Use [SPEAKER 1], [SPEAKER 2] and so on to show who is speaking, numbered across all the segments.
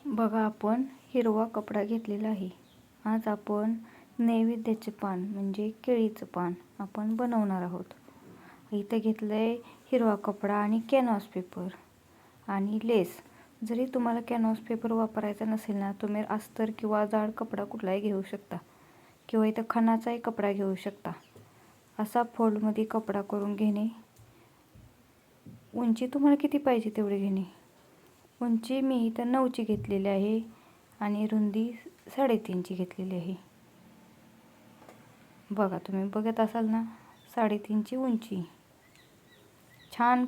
[SPEAKER 1] बघा, आपण हिरवा कपडा घेतलेला आहे. आज आपण नैवेद्याचे पान म्हणजे केळीचं पान आपण बनवणार आहोत. इथे घेतलंय हिरवा कपडा आणि कॅनव्हास पेपर आणि लेस. जरी तुम्हाला कॅनव्हास पेपर वापरायचा नसेल ना, तुम्ही अस्तर किंवा जाड कपडा कुठलाही घेऊ शकता किंवा इथं खणाचाही कपडा घेऊ शकता. असा फोल्डमध्ये कपडा करून घेणे. उंची तुम्हाला किती पाहिजे तेवढी घेणे. उंची मी इथं 9ची घेतलेली आहे आणि रुंदी 3.5ची घेतलेली आहे. बघा, तुम्ही बघत असाल ना, 3.5ची उंची. छान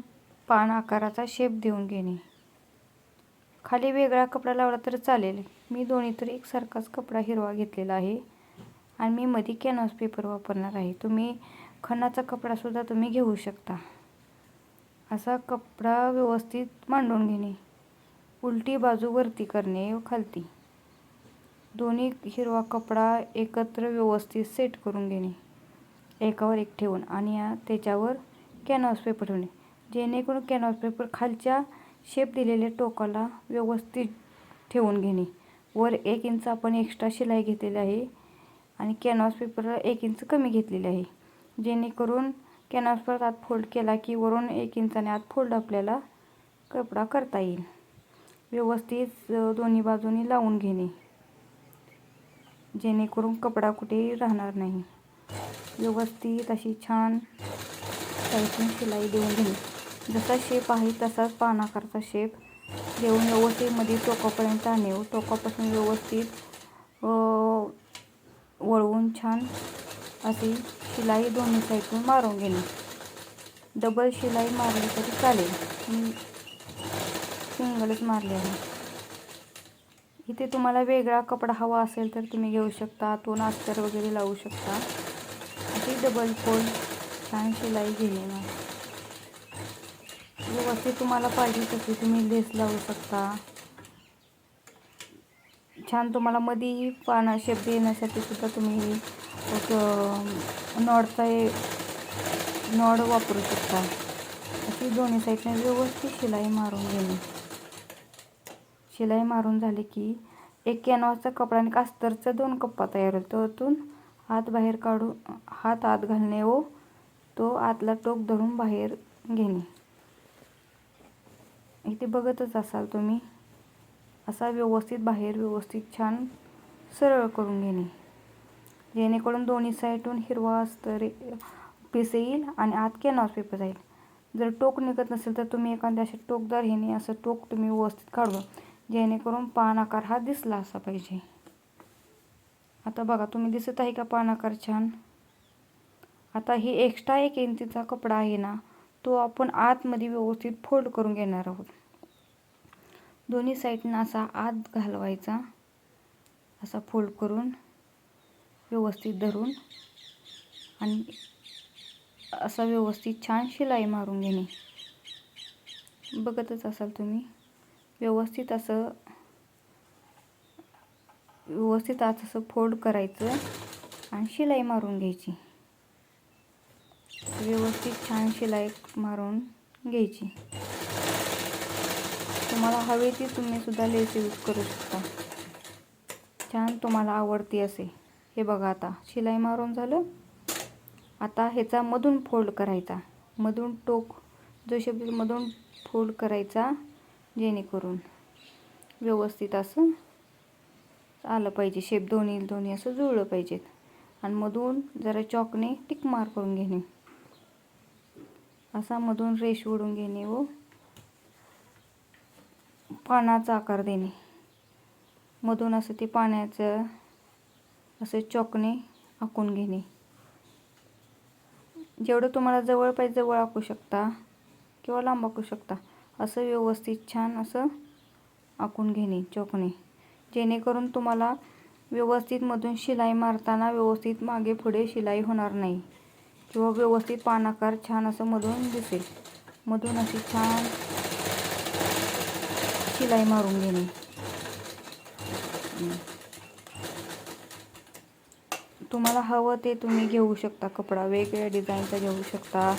[SPEAKER 1] पान आकाराचा शेप देऊन घेणे. खाली वेगळा कपडा लावला तर चालेल. मी दोन्ही तर एकसारखाच कपडा हिरवा घेतलेला आहे आणि मी मध्ये कॅनव्हास पेपर वापरणार आहे. तुम्ही खणाचा कपडासुद्धा तुम्ही घेऊ शकता. असा कपडा व्यवस्थित मांडून घेणे. उलटी बाजू वरती करणे व खालती. दोन्ही हिरवा कपडा एकत्र व्यवस्थित सेट करून घेणे, एकावर एक ठेवून, आणि त्याच्यावर कॅनव्हास पेपर ठेवणे, जेणेकरून कॅनव्हास पेपर खालच्या शेप दिलेल्या टोकाला व्यवस्थित ठेवून घेणे. वर 1 इंच आपण एक्स्ट्रा शिलाई घेतलेली आहे आणि कॅनव्हास पेपर 1 इंच कमी घेतलेले आहे, जेणेकरून कॅनव्हास पेपर आत फोल्ड केला की वरून 1 इंचाने आत फोल्ड आपल्याला कपडा करता येईल. व्यवस्थित दोन्ही बाजूनी लावून घेणे, जेणेकरून कपडा कुठेही राहणार नाही. व्यवस्थित अशी छान साईडून शिलाई देऊन घेणे. जसा शेप आहे तसाच पानाकारचा शेप देऊन व्यवस्थित मध्ये टोकापर्यंत आणणे व टोकापासून व्यवस्थित वळवून छान अशी शिलाई दोन्ही साईडून मारून घेणे. डबल शिलाई मारली तरी चालेल, मी सिंगलच मारली आहे. इथे तुम्हाला वेगळा कपडा हवा असेल तर तुम्ही घेऊ शकता. आतून अस्तर वगैरे लावू शकता. अशी डबल फोल्ड छान शिलाई घेणे. व्यवस्थित तुम्हाला पाहिजे तशी तुम्ही लेस लावू शकता. छान तुम्हाला मध्ये पाना शेप देण्यासाठी सुद्धा तुम्ही नॉड वापरू शकता. अशी दोन्ही साईडने व्यवस्थित शिलाई मारून घेणे. शिलाई मारून झाली की एक कॅनव्हासचा कपडा आणि अस्तरचा 2 कप्पा तयार होतो. त्यातून हात बाहेर काढून हात आत घालणे व तो आतला टोक धरून बाहेर घेणे. इथे बघतच असाल तुम्ही. असा व्यवस्थित बाहेर व्यवस्थित छान सरळ करून घेणे, जेणेकरून दोन्ही साईडून हिरवा अस्तर पीस येईल आणि आत कॅनव्हास पेपर जाईल. जर टोक निघत नसेल तर तुम्ही एखाद्या असे टोकदार ह्याने असं टोक तुम्ही व्यवस्थित काढवा, जेणेकरून पान आकार हा दिसला असा पाहिजे. आता बघा, तुम्ही दिसत आहे का पान आकार छान. आता ही एक्स्ट्रा 1 इंचचा कपडा आहे ना, तो आपण आतमध्ये व्यवस्थित फोल्ड करून घेणार आहोत. दोन्ही साईडनं असा आत घालवायचा, असा फोल्ड करून व्यवस्थित धरून आणि असा व्यवस्थित छान शिलाई मारून घेणे. बघतच असाल तुम्ही. व्यवस्थित आत असं फोल्ड करायचं आणि शिलाई मारून घ्यायची. व्यवस्थित छान शिलाई मारून घ्यायची. तुम्हाला हवे ती तुम्ही सुद्धा लेस यूज करू शकता. छान तुम्हाला आवडती असे. हे बघा, आता शिलाई मारून झालं. आता ह्याचा मधून फोल्ड करायचा. मधून टोक जो शब्द मधून फोल्ड करायचा, जेणेकरून व्यवस्थित असं आलं पाहिजे. शेप दोन्ही असं जुळलं पाहिजेत. आणि मधून जरा चॉकने टिक मार करून घेणे. असा मधून रेष ओढून घेणे व पानाचा आकार देणे. मधून असं ते पाण्याचं असं चॉकने आखून घेणे. जेवढं तुम्हाला जवळ पाहिजे जवळ आखू शकता किंवा लांब आखू शकता. असं व्यवस्थित छान असं आखून घेणे चॉकने, जेणेकरून तुम्हाला व्यवस्थित मधून शिलाई मारताना व्यवस्थित मागे पुढे शिलाई होणार नाही किंवा व्यवस्थित पानाकार छान असं मधून दिसेल. मधून अशी छान शिलाई मारून घेणे. तुम्हाला हवं ते तुम्ही घेऊ शकता. कपडा वेगवेगळ्या डिझाईनचा घेऊ शकता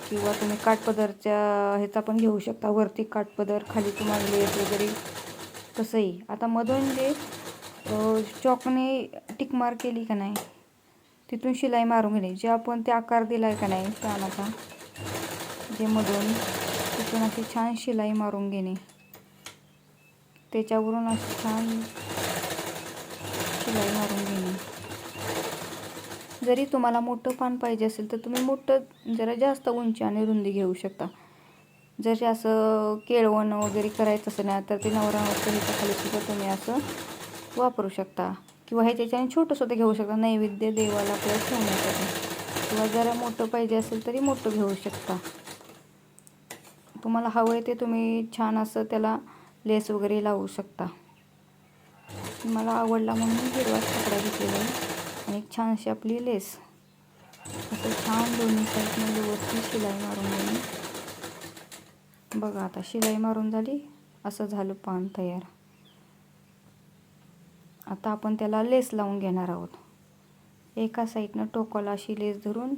[SPEAKER 1] किंवा तुम्ही काठपदरच्या ह्याचा पण घेऊ शकता. वरती काठपदर, खाली तुम्हाला लेस वगैरे तसंही आता मधून जे चॉकने टिक मार्क केली का नाही, तिथून शिलाई मारून घेणे. जे आपण ते आकार दिला आहे का नाही पानाचा, जे मधून तिथून अशी छान शिलाई मारून घेणे. त्याच्यावरून अशी छान शिलाई मारून घेणे. जरी तुम्हाला मोठं पान पाहिजे असेल तर तुम्ही मोठं जरा जास्त उंची आणि रुंदी घेऊ शकता. जर असं केळवण वगैरे करायचं असेल ना, तर ते नवरात्र ह्याच्या खाली सुद्धा तुम्ही असं वापरू शकता. किंवा ह्याच्याने छोटं सुद्धा घेऊ शकता, नैवेद्य देवाला आपल्याला ठेवण्यासाठी. किंवा जरा मोठं पाहिजे असेल तरी मोठं घेऊ शकता. तुम्हाला हवं आहे ते तुम्ही छान असं त्याला लेस वगैरे लावू शकता. मला आवडला म्हणून मी हिरवाच कपडा घेतलेला आहे आणि एक छान अशी आपली लेस असं छान दोन्ही साईडने व्यवस्थित शिलाई मारून घेणे. बघा आता शिलाई मारून झाली, असं झालं पान तयार. आता आपण त्याला लेस लावून घेणार आहोत. एका साईडनं टोकाला अशी लेस धरून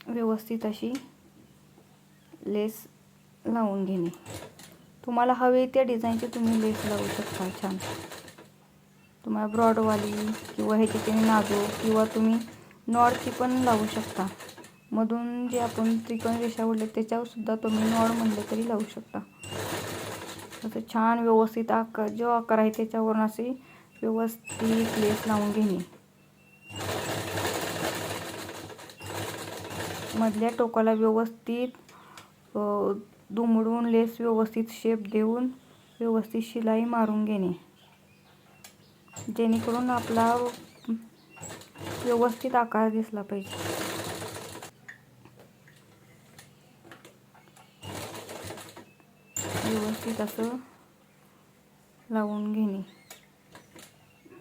[SPEAKER 1] व्यवस्थित अशी लेस लावून घेणे. तुम्हाला हवे त्या डिझाईनची तुम्ही लेस लावू शकता. छान तुम्हाला ब्रॉडवाली किंवा ह्याची नाजूक किंवा तुम्ही नॉडची पण लावू शकता. मधून जे आपण त्रिकोण रेषा ओढले त्याच्यावर सुद्धा तुम्ही नॉड म्हणले तरी लावू शकता. असं छान व्यवस्थित आकार जो आकार आहे त्याच्यावरून असे व्यवस्थित लेस लावून घेणे. मधल्या टोकाला व्यवस्थित दुमडून लेस व्यवस्थित शेप देऊन व्यवस्थित शिलाई मारून घेणे, जेणेकरून आपला व्यवस्थित आकार दिसला पाहिजे. व्यवस्थित असं लावून घेणे.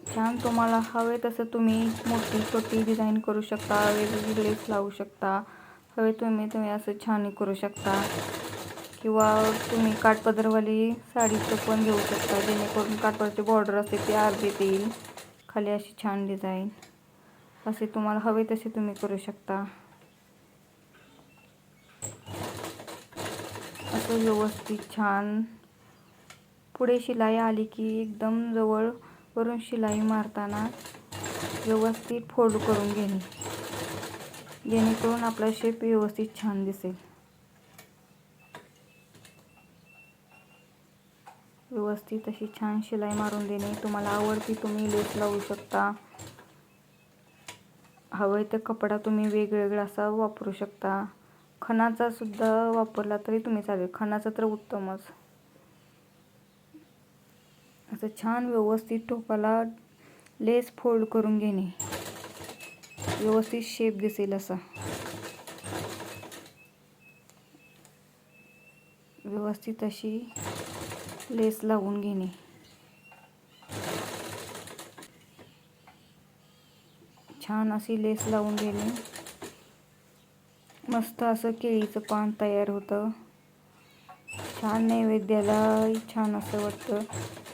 [SPEAKER 1] छान तुम्हाला हवे तसं तुम्ही मोठी छोटी डिझाईन करू शकता, वेगवेगळी लेस लावू शकता. हवे तुम्ही असं छान करू शकता. किंवा तुम्ही काठपदरवाली साडीचं पण घेऊ शकता, जेणेकरून काठपदरची बॉर्डर असते ती अर्धीत येईल. खाली अशी छान डिझाईन असे तुम्हाला हवे तसे तुम्ही करू शकता. असं व्यवस्थित छान पुढे शिलाई आली की एकदम जवळ वरून शिलाई मारताना व्यवस्थित फोल्ड करून घेणे, जेणेकरून आपला शेप व्यवस्थित छान दिसेल. व्यवस्थित अशी छान शिलाई मारून देणे. तुम्हाला आवडती तुम्ही लेस लावू शकता. हवं तर कपडा तुम्ही वेगवेगळा असा वापरू शकता. खणाचा सुद्धा वापरला तरी तुम्ही चालेल, खणाचा तर उत्तमच. असं छान व्यवस्थित टोकाला लेस फोल्ड करून घेणे, व्यवस्थित शेप दिसेल असा. व्यवस्थित अशी लेस लावून घेणे. छान अशी लेस लावून घेणे. मस्त असं केळीचं पान तयार होतं. छान नैवेद्याला छान असं वाटतं.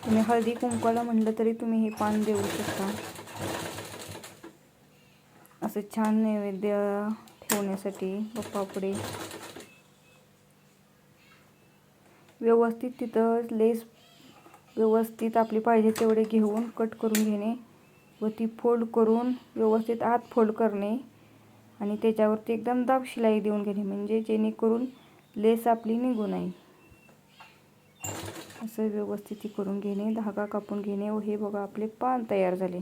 [SPEAKER 1] तुम्ही हळदी कुंकवाला म्हटलं तरी तुम्ही हे पान देऊ शकता. असं छान नैवेद्य ठेवण्यासाठी बाप्पापुढे. व्यवस्थित तिथं लेस व्यवस्थित आपली पाहिजे तेवढे घेऊन कट करून घेणे व ती फोल्ड करून व्यवस्थित आत फोल्ड करणे आणि त्याच्यावरती एकदम दाब शिलाई देऊन घेणे, म्हणजे जेणेकरून लेस आपली निघू नये. असं व्यवस्थित करून घेणे, धागा कापून घेणे व हे बघा आपले पान तयार झाले.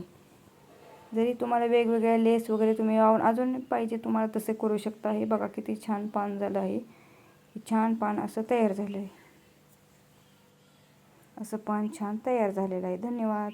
[SPEAKER 1] जरी तुम्हाला वेगवेगळ्या लेस वगैरे तुम्ही अजून पाहिजे तुम्हाला तसे करू शकता. हे बघा किती छान पान झालं आहे. हे छान पान असं तयार झालं आहे. असं पान छान तयार झालेलं आहे. धन्यवाद.